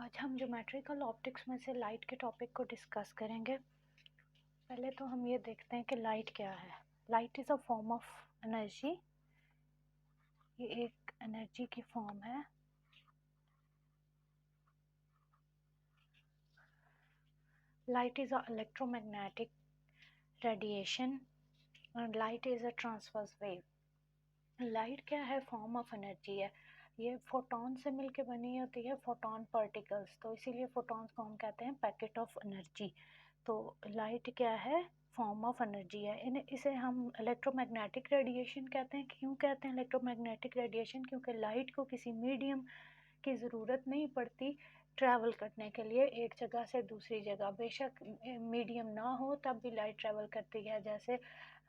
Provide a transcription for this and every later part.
आज हम geometrical optics में से लाइट के टॉपिक को डिस्कस करेंगे। पहले तो हम ये देखते हैं कि लाइट क्या है। Light is a form of energy. ये एक एनर्जी की फॉर्म है। Light is a electromagnetic radiation और light is a transverse wave. Light क्या है? फॉर्म ऑफ एनर्जी है। ये फोटॉन से मिलके बनी होती है, फोटॉन पार्टिकल्स, तो इसीलिए फोटॉन्स को हम कहते हैं पैकेट ऑफ एनर्जी। तो लाइट क्या है? फॉर्म ऑफ एनर्जी है। इसे हम इलेक्ट्रोमैग्नेटिक रेडिएशन कहते हैं। क्यों कहते हैं इलेक्ट्रोमैग्नेटिक रेडिएशन? क्योंकि लाइट को किसी मीडियम की ज़रूरत नहीं पड़ती ट्रैवल करने के लिए एक जगह से दूसरी जगह। बेशक मीडियम ना हो तब भी लाइट ट्रैवल करती है। जैसे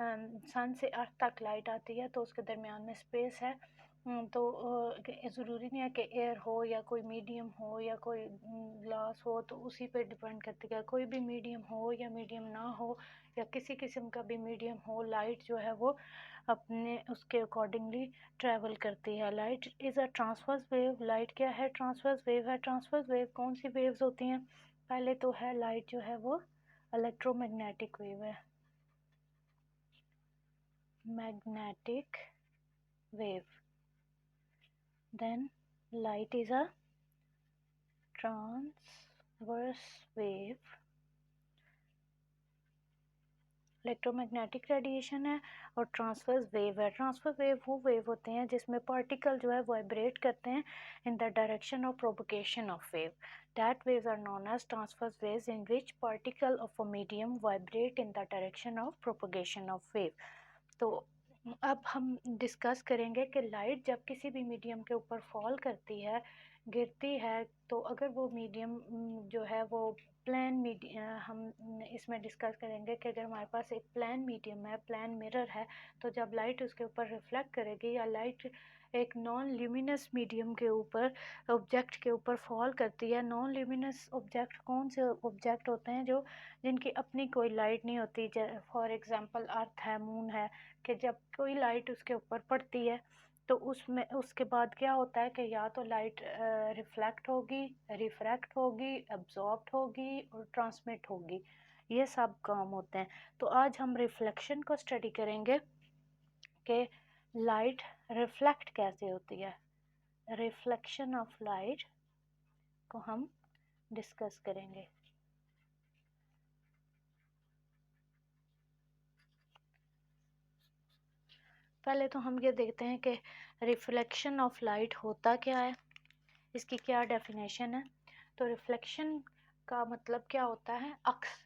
सन से अर्थ तक लाइट आती है तो उसके दरमियान में स्पेस है। तो ज़रूरी नहीं है कि एयर हो या कोई मीडियम हो या कोई ग्लास हो, तो उसी पे डिपेंड करती है। कोई भी मीडियम हो या मीडियम ना हो या किसी किस्म का भी मीडियम हो, लाइट जो है वो अपने उसके अकॉर्डिंगली ट्रैवल करती है। Light is a transverse wave. Light क्या है? ट्रांसवर्स वेव है। ट्रांसवर्स वेव कौन सी वेव्स होती हैं? पहले तो है लाइट जो है वो इलेक्ट्रोमैग्नेटिक वेव है, magnetic wave. Then light is a transverse wave. Electromagnetic radiation है और ट्रांसवर्स वेव है। ट्रांसवर्स वेव वो वेव होते हैं जिसमें पार्टिकल जो है वाइब्रेट करते हैं in the direction of propagation of wave. That waves are known as transverse waves in which particle of a medium vibrate in the direction of propagation of wave. तो अब हम डिस्कस करेंगे कि light जब किसी भी मीडियम के ऊपर फॉल करती है, गिरती है, तो अगर वो मीडियम जो है वो प्लेन मीडियम, हम इसमें डिस्कस करेंगे कि अगर हमारे पास एक प्लेन मीडियम है, प्लेन मिरर है, तो जब लाइट उसके ऊपर रिफ्लेक्ट करेगी या लाइट एक नॉन ल्यूमिनस मीडियम के ऊपर ऑब्जेक्ट के ऊपर फॉल करती है। नॉन ल्यूमिनस ऑब्जेक्ट कौन से ऑब्जेक्ट होते हैं? जो जिनकी अपनी कोई लाइट नहीं होती। फॉर एग्जांपल अर्थ है, मून है, कि जब कोई लाइट उसके ऊपर पड़ती है तो उसमें उसके बाद क्या होता है कि या तो लाइट रिफ्लेक्ट होगी, रिफ्रैक्ट होगी, एब्जॉर्ब होगी और ट्रांसमिट होगी। ये सब काम होते हैं। तो आज हम रिफ्लेक्शन को स्टडी करेंगे कि लाइट रिफ्लेक्ट कैसे होती है। रिफ्लेक्शन ऑफ लाइट को हम डिस्कस करेंगे। पहले तो हम ये देखते हैं कि रिफ्लेक्शन ऑफ लाइट होता क्या है, इसकी क्या डेफिनेशन है। तो रिफ्लेक्शन का मतलब क्या होता है? अक्स।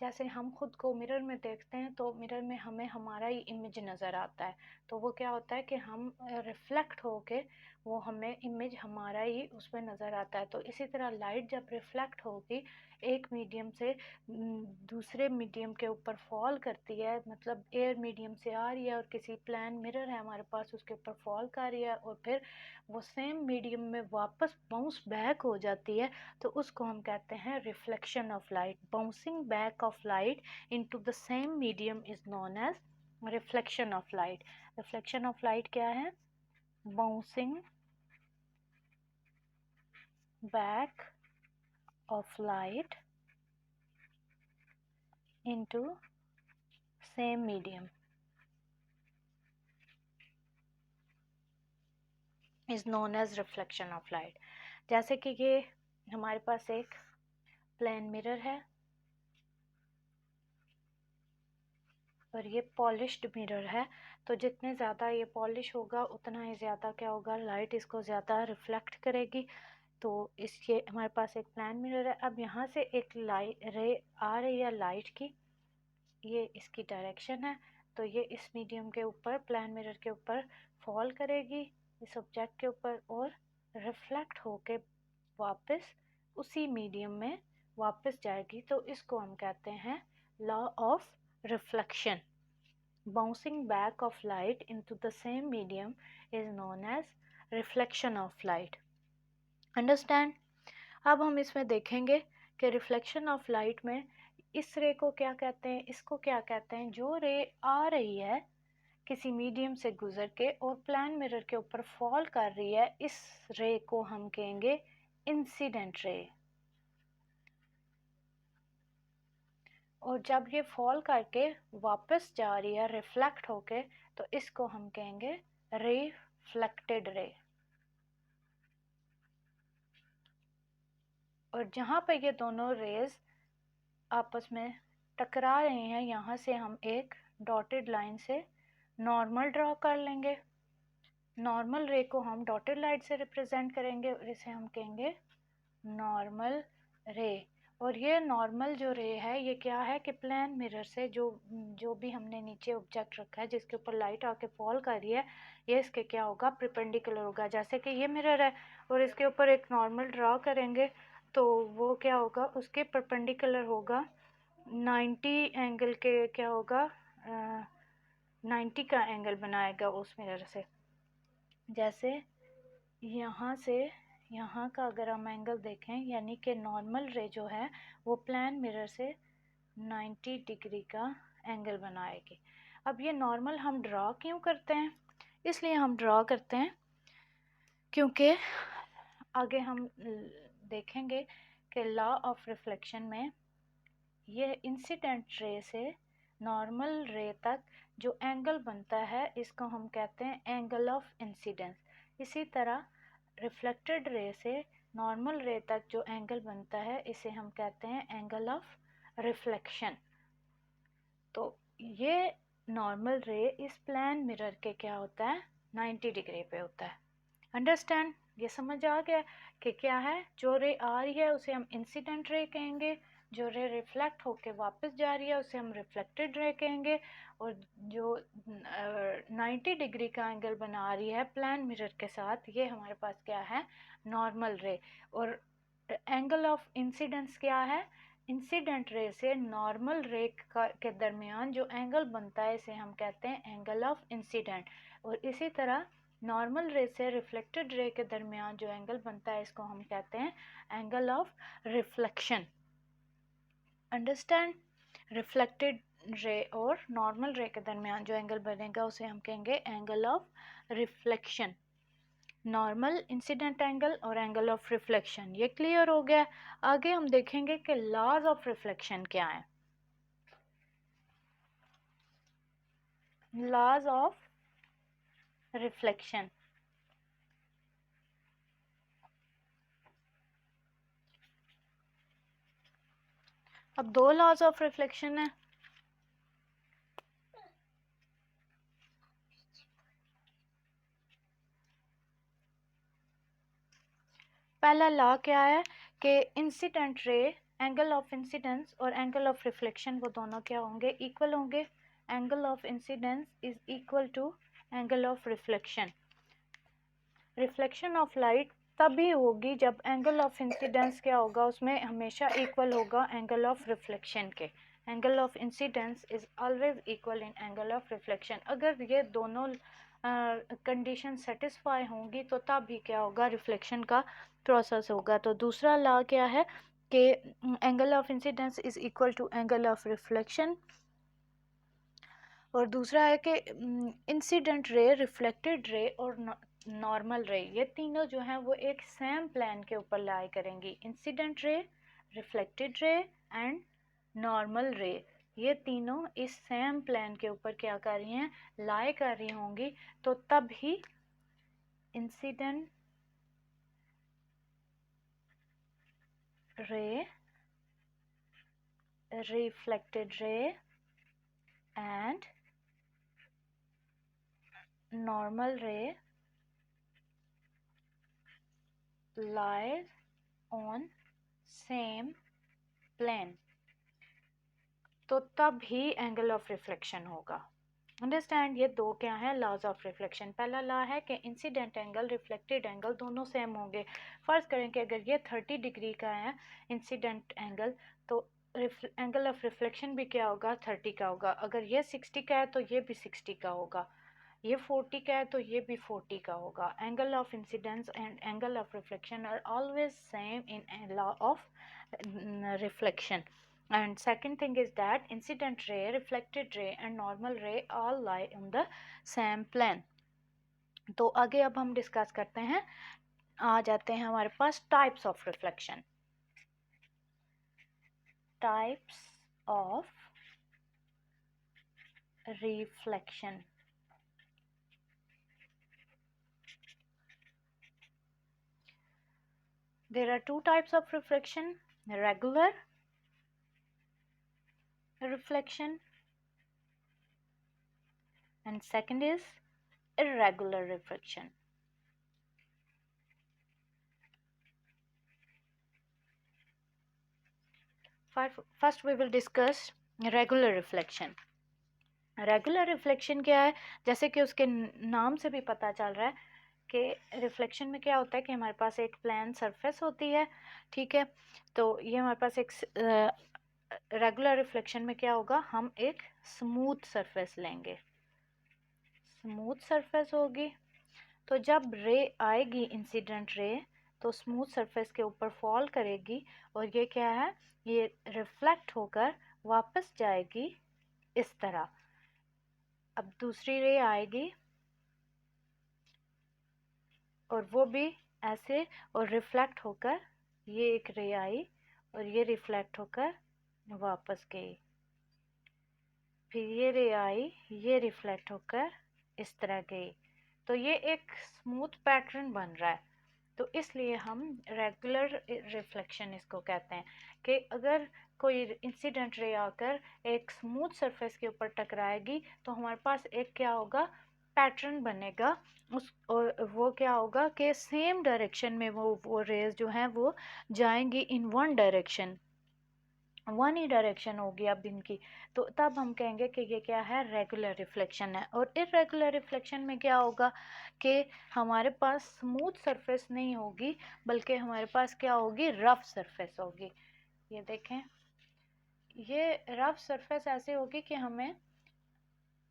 जैसे हम खुद को मिरर में देखते हैं तो मिरर में हमें हमारा ही इमेज नज़र आता है, तो वो क्या होता है कि हम रिफ्लेक्ट होके वो हमें इमेज हमारा ही उसमें नज़र आता है। तो इसी तरह लाइट जब रिफ्लेक्ट होगी एक मीडियम से दूसरे मीडियम के ऊपर फॉल करती है, मतलब एयर मीडियम से आ रही है और किसी प्लेन मिरर है हमारे पास, उसके ऊपर फॉल कर रही है और फिर वो सेम मीडियम में वापस बाउंस बैक हो जाती है, तो उसको हम कहते हैं reflection of light. Bouncing back of light into the same medium is known as reflection of light. Reflection of light क्या है? Bouncing back of light into same medium is known as reflection of light. जैसे कि ये हमारे पास एक plane mirror है और ये पॉलिश्ड मिरर है, तो जितने ज़्यादा ये पॉलिश होगा उतना ही ज़्यादा क्या होगा? लाइट इसको ज़्यादा रिफ्लेक्ट करेगी। तो इसके हमारे पास एक प्लेन मिरर है। अब यहाँ से एक लाइट रे आ रही है लाइट की, ये इसकी डायरेक्शन है, तो ये इस मीडियम के ऊपर, प्लेन मिरर के ऊपर फॉल करेगी इस ऑब्जेक्ट के ऊपर और रिफ्लेक्ट होके वापस उसी मीडियम में वापस जाएगी। तो इसको हम कहते हैं law of reflection. Bouncing back of light into the same medium is known as reflection of light. Understand? अब हम इसमें देखेंगे कि रिफ्लेक्शन ऑफ लाइट में इस रे को क्या कहते हैं, इसको क्या कहते हैं। जो रे आ रही है किसी मीडियम से गुजर के और प्लेन मिरर के ऊपर फॉल कर रही है, इस रे को हम कहेंगे इंसिडेंट रे, और जब ये फॉल करके वापस जा रही है रिफ्लेक्ट होके, तो इसको हम कहेंगे रिफ्लेक्टेड रे। और जहाँ पे ये दोनों रेज आपस में टकरा रहे हैं, यहाँ से हम एक डॉटेड लाइन से नॉर्मल ड्रॉ कर लेंगे। नॉर्मल रे को हम डॉटेड लाइन से रिप्रेजेंट करेंगे और इसे हम कहेंगे नॉर्मल रे। और ये नॉर्मल जो रे है ये क्या है कि प्लेन मिरर से जो भी हमने नीचे ऑब्जेक्ट रखा है जिसके ऊपर लाइट आके फॉल कर रही है, ये इसके क्या होगा, परपेंडिकुलर होगा। जैसे कि ये मिरर है और इसके ऊपर एक नॉर्मल ड्रॉ करेंगे तो वो क्या होगा, उसके परपेंडिकुलर होगा 90 एंगल के, क्या होगा 90 का एंगल बनाएगा उस मिरर से। जैसे यहाँ से यहाँ का अगर हम एंगल देखें, यानी कि नॉर्मल रे जो है वो प्लेन मिरर से 90 डिग्री का एंगल बनाएगी। अब ये नॉर्मल हम ड्रॉ क्यों करते हैं? इसलिए हम ड्रॉ करते हैं क्योंकि आगे हम देखेंगे कि लॉ ऑफ रिफ्लेक्शन में ये इंसिडेंट रे से नॉर्मल रे तक जो एंगल बनता है इसको हम कहते हैं एंगल ऑफ इंसिडेंस। इसी तरह रिफ्लेक्टेड रे से नॉर्मल रे तक जो एंगल बनता है इसे हम कहते हैं एंगल ऑफ रिफ्लेक्शन। तो ये नॉर्मल रे इस प्लेन मिरर के क्या होता है, 90 डिग्री पे होता है। अंडरस्टैंड? ये समझ आ गया कि क्या है, जो रे आ रही है उसे हम इंसिडेंट रे कहेंगे, जो रे रिफ्लेक्ट होके वापस जा रही है उसे हम रिफ्लेक्टेड रे कहेंगे, और जो 90 डिग्री का एंगल बना रही है प्लेन मिरर के साथ ये हमारे पास क्या है, नॉर्मल रे। और एंगल ऑफ इंसिडेंस क्या है, इंसिडेंट रे से नॉर्मल रे के दरमियान जो एंगल बनता है इसे हम कहते हैं एंगल ऑफ इंसिडेंट। और इसी तरह नॉर्मल रे से रिफ्लेक्टेड रे के दरमियान जो एंगल बनता है इसको हम कहते हैं angle of reflection. Understand? Reflected ray और नॉर्मल रे के दरमियान जो एंगल बनेगा उसे हम कहेंगे angle of reflection. Normal, incident angle और एंगल ऑफ रिफ्लेक्शन, ये क्लियर हो गया। आगे हम देखेंगे कि लॉज ऑफ रिफ्लेक्शन क्या है। लॉज ऑफ रिफ्लेक्शन, अब दो लॉज ऑफ रिफ्लेक्शन है। पहला लॉ क्या है कि incident ray, angle of incidence और एंगल ऑफ रिफ्लेक्शन वो दोनों क्या होंगे, इक्वल होंगे। Angle of incidence is equal to angle of reflection. Reflection of light तभी होगी जब एंगल ऑफ इंसिडेंस क्या होगा, उसमें हमेशा इक्वल होगा एंगल ऑफ रिफ्लेक्शन के। Angle of incidence is always equal in angle of reflection. अगर ये दोनों कंडीशन सेटिस्फाई होंगी तो तब भी क्या होगा, रिफ्लेक्शन का प्रोसेस होगा। तो दूसरा लॉ क्या है कि angle of incidence is equal to angle of reflection. और दूसरा है कि इंसिडेंट रे, रिफ्लेक्टेड रे और नॉर्मल रे, ये तीनों जो हैं वो एक सेम प्लेन के ऊपर लाई करेंगी। Incident ray, reflected ray and normal रे, ये तीनों इस सेम प्लेन के ऊपर क्या कर रही हैं, लाई कर रही होंगी। तो तब ही incident ray, reflected ray and normal ray lies on same plane, तो तब ही एंगल ऑफ रिफ्लेक्शन होगा। अंडरस्टैंड? ये दो क्या है, लॉज ऑफ रिफ्लेक्शन। पहला लॉ है कि इंसिडेंट एंगल, रिफ्लेक्टेड एंगल दोनों सेम होंगे। फर्ज करें कि अगर ये 30 डिग्री का है इंसिडेंट एंगल, तो एंगल ऑफ रिफ्लेक्शन भी क्या होगा, 30 का होगा। अगर ये 60 का है तो ये भी 60 का होगा। ये 40 का है तो ये भी 40 का होगा। Angle of incidence and angle of reflection are always same in law of reflection. And second thing is that incident ray, reflected ray and normal ray all lie on the same plane. तो आगे अब हम discuss करते हैं आ जाते हैं हमारे पास types of reflection. Types of reflection. There are two types of reflection: regular reflection and second is irregular reflection. First we will discuss regular reflection. Regular reflection क्या है? जैसे कि उसके नाम से भी पता चल रहा है कि रिफ्लेक्शन में क्या होता है कि हमारे पास एक प्लेन सरफेस होती है, ठीक है। तो ये हमारे पास एक रेगुलर रिफ्लेक्शन में क्या होगा, हम एक स्मूथ सरफेस लेंगे, स्मूथ सरफेस होगी। तो जब रे आएगी, इंसिडेंट रे, तो स्मूथ सरफेस के ऊपर फॉल करेगी और ये क्या है, ये रिफ्लेक्ट होकर वापस जाएगी इस तरह। अब दूसरी रे आएगी और वो भी ऐसे, और रिफ्लेक्ट होकर, ये एक रे आई और ये रिफ्लेक्ट होकर वापस गई, फिर ये रे आई, ये रिफ्लेक्ट होकर इस तरह गई। तो ये एक स्मूथ पैटर्न बन रहा है। तो इसलिए हम रेगुलर रिफ्लेक्शन इसको कहते हैं कि अगर कोई इंसिडेंट रे आकर एक स्मूथ सरफेस के ऊपर टकराएगी तो हमारे पास एक क्या होगा, पैटर्न बनेगा उस, और वो क्या होगा कि सेम डायरेक्शन में वो रेज जो हैं वो जाएंगी in one direction, one he direction होगी अब इनकी। तो तब हम कहेंगे कि ये क्या है, रेगुलर रिफ्लेक्शन है। और इरेगुलर रिफ्लेक्शन में क्या होगा कि हमारे पास स्मूथ सरफेस नहीं होगी, बल्कि हमारे पास क्या होगी, रफ सरफेस होगी। ये देखें, ये रफ सरफेस ऐसे होगी कि हमें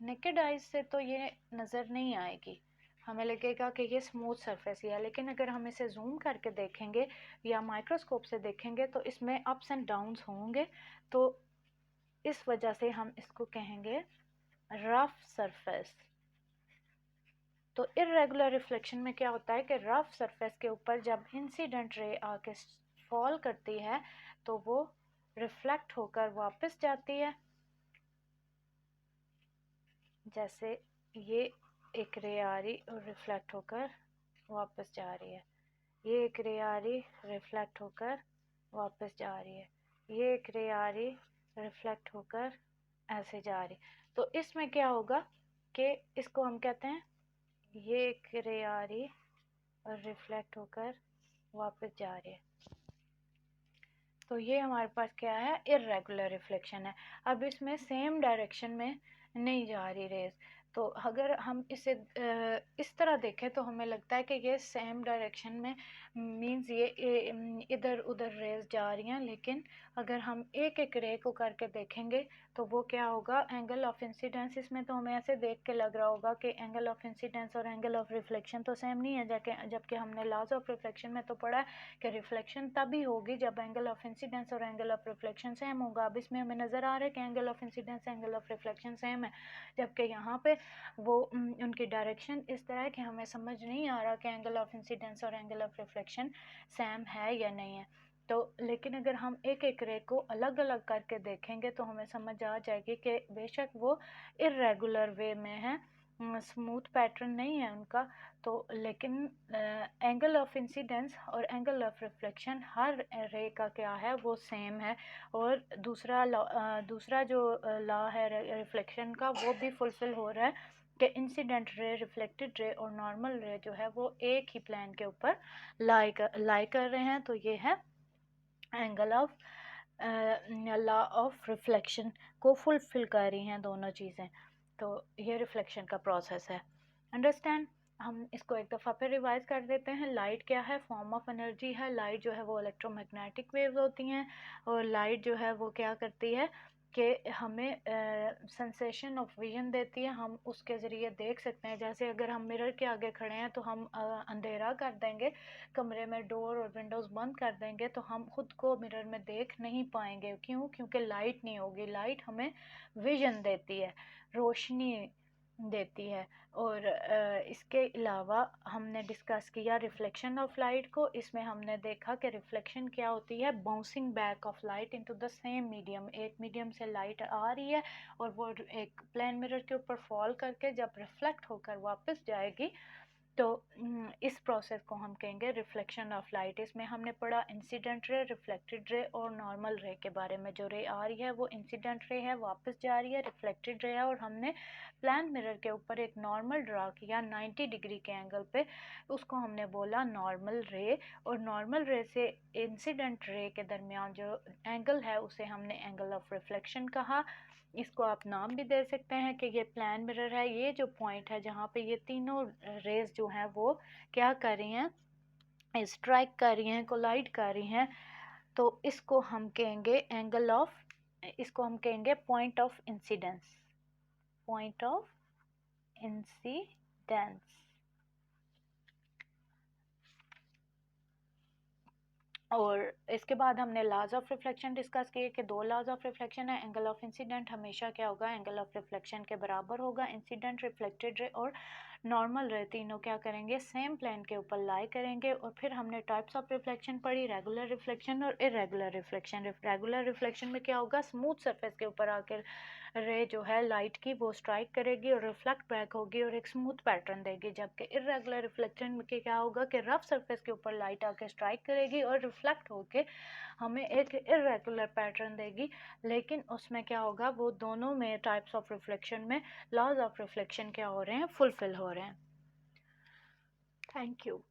नेकेड आइज से तो ये नज़र नहीं आएगी, हमें लगेगा कि ये स्मूथ सरफेस ही है। लेकिन अगर हम इसे जूम करके देखेंगे या माइक्रोस्कोप से देखेंगे तो इसमें अप्स एंड डाउन्स होंगे। तो इस वजह से हम इसको कहेंगे रफ सरफेस। तो इरेगुलर रिफ्लेक्शन में क्या होता है कि रफ सरफेस के ऊपर जब इंसिडेंट रे आके फॉल करती है तो वो रिफ्लेक्ट होकर वापस जाती है। जैसे ये एक रे आ रही और रिफ्लेक्ट होकर वापस जा रही है, ये एक रे आ रही, रिफ्लेक्ट होकर वापस जा रही है, ये एक रे आ रही, रिफ्लेक्ट होकर ऐसे जा रही। तो इसमें क्या होगा कि इसको हम कहते हैं, ये एक रे आ रही और रिफ्लेक्ट होकर वापस जा रही है। तो ये हमारे पास क्या है, इरेगुलर रिफ्लेक्शन है। अब इसमें सेम डायरेक्शन में नहीं जा रही रेज। तो अगर हम इसे इस तरह देखें तो हमें लगता है कि ये सेम डायरेक्शन में मींस ये इधर उधर रेज जा रही हैं। लेकिन अगर हम एक एक रे को करके देखेंगे तो वो क्या होगा, एंगल ऑफ इंसिडेंस, इसमें तो हमें ऐसे देख के लग रहा होगा कि एंगल ऑफ इंसिडेंस और एंगल ऑफ रिफ्लेक्शन तो सेम नहीं है, जबकि हमने लॉज ऑफ रिफ्लेक्शन में तो पढ़ा है कि रिफ्लेक्शन तभी होगी जब एंगल ऑफ इंसिडेंस और एंगल ऑफ रिफ्लेक्शन सेम होगा। अब इसमें हमें नज़र आ रहा है कि angle of incidence angle of reflection same है, जबकि यहाँ पे वो उनकी डायरेक्शन इस तरह है कि हमें समझ नहीं आ रहा कि एंगल ऑफ इंसिडेंस और एंगल ऑफ रिफ्लेक्शन सेम है या नहीं है। तो लेकिन अगर हम एक एक रे को अलग अलग करके देखेंगे तो हमें समझ आ जाएगी कि बेशक वो इरेगुलर वे में है, स्मूथ पैटर्न नहीं है उनका। तो लेकिन एंगल ऑफ इंसिडेंस और एंगल ऑफ रिफ्लेक्शन हर रे का क्या है, वो सेम है। और दूसरा जो लॉ है रिफ्लेक्शन का, वो भी फुलफिल हो रहा है कि इंसिडेंट रे, रिफ्लेक्टेड रे और नॉर्मल रे जो है वो एक ही प्लेन के ऊपर लाई कर रहे हैं। तो ये है angle of law of reflection को फुलफिल कर रही हैं दोनों चीज़ें। तो ये रिफ्लेक्शन का प्रोसेस है, अंडरस्टैंड। हम इसको एक दफ़ा फिर रिवाइज कर देते हैं। लाइट क्या है, फॉर्म ऑफ एनर्जी है। लाइट जो है वो इलेक्ट्रोमैग्नेटिक वेव्स होती हैं, और लाइट जो है वो क्या करती है कि हमें सेंसेशन ऑफ विजन देती है। हम उसके ज़रिए देख सकते हैं, जैसे अगर हम मिरर के आगे खड़े हैं तो हम अंधेरा कर देंगे, कमरे में डोर और विंडोज़ बंद कर देंगे तो हम खुद को मिरर में देख नहीं पाएंगे। क्यों? क्योंकि लाइट नहीं होगी। लाइट हमें विजन देती है, रोशनी देती है। और इसके अलावा हमने डिस्कस किया रिफ्लेक्शन ऑफ लाइट को। इसमें हमने देखा कि रिफ्लेक्शन क्या होती है, bouncing back of light into the same medium. एक मीडियम से लाइट आ रही है और वो एक प्लेन मिरर के ऊपर फॉल करके जब रिफ्लेक्ट होकर वापस जाएगी तो इस प्रोसेस को हम कहेंगे रिफ्लेक्शन ऑफ लाइट। इसमें हमने पढ़ा इंसिडेंट रे, रिफ्लेक्टेड रे और नॉर्मल रे के बारे में। जो रे आ रही है वो इंसिडेंट रे है, वापस जा रही है, रिफ्लेक्टेड रे है। और हमने प्लान मिरर के ऊपर एक नॉर्मल ड्रा किया 90 डिग्री के एंगल पे, उसको हमने बोला नॉर्मल रे। और नॉर्मल रे से इंसिडेंट रे के दरमियान जो एंगल है उसे हमने एंगल ऑफ रिफ्लेक्शन कहा। इसको आप नाम भी दे सकते हैं कि ये प्लान मिरर है। ये जो पॉइंट है जहाँ पे ये तीनों रेज जो हैं वो क्या कर रही हैं, स्ट्राइक कर रही हैं, कोलाइड कर रही हैं, तो इसको हम कहेंगे एंगल ऑफ, इसको हम कहेंगे point of incidence, point of incidence. और इसके बाद हमने लॉज ऑफ रिफ्लेक्शन डिस्कस किए कि दो लॉज ऑफ रिफ्लेक्शन है। एंगल ऑफ इंसिडेंट हमेशा क्या होगा, एंगल ऑफ रिफ्लेक्शन के बराबर होगा। इंसिडेंट, रिफ्लेक्टेड रे और नॉर्मल रे तीनों क्या करेंगे, सेम प्लेन के ऊपर लाई करेंगे। और फिर हमने टाइप्स ऑफ रिफ्लेक्शन पढ़ी, रेगुलर रिफ्लेक्शन और इरेगुलर रिफ्लेक्शन। रेगुलर रिफ्लेक्शन में क्या होगा, स्मूथ सरफेस के ऊपर आकर रे जो है लाइट की वो स्ट्राइक करेगी और रिफ्लेक्ट बैक होगी और एक स्मूथ पैटर्न देगी। जबकि इरेगुलर रिफ्लेक्शन में क्या होगा कि रफ सरफेस के ऊपर लाइट आके स्ट्राइक करेगी और रिफ्लेक्ट होके हमें एक इरेगुलर पैटर्न देगी। लेकिन उसमें क्या होगा, वो दोनों में टाइप्स ऑफ रिफ्लेक्शन में लॉज ऑफ रिफ्लेक्शन क्या हो रहे हैं, फुलफिल हो रहे हैं। Thank you.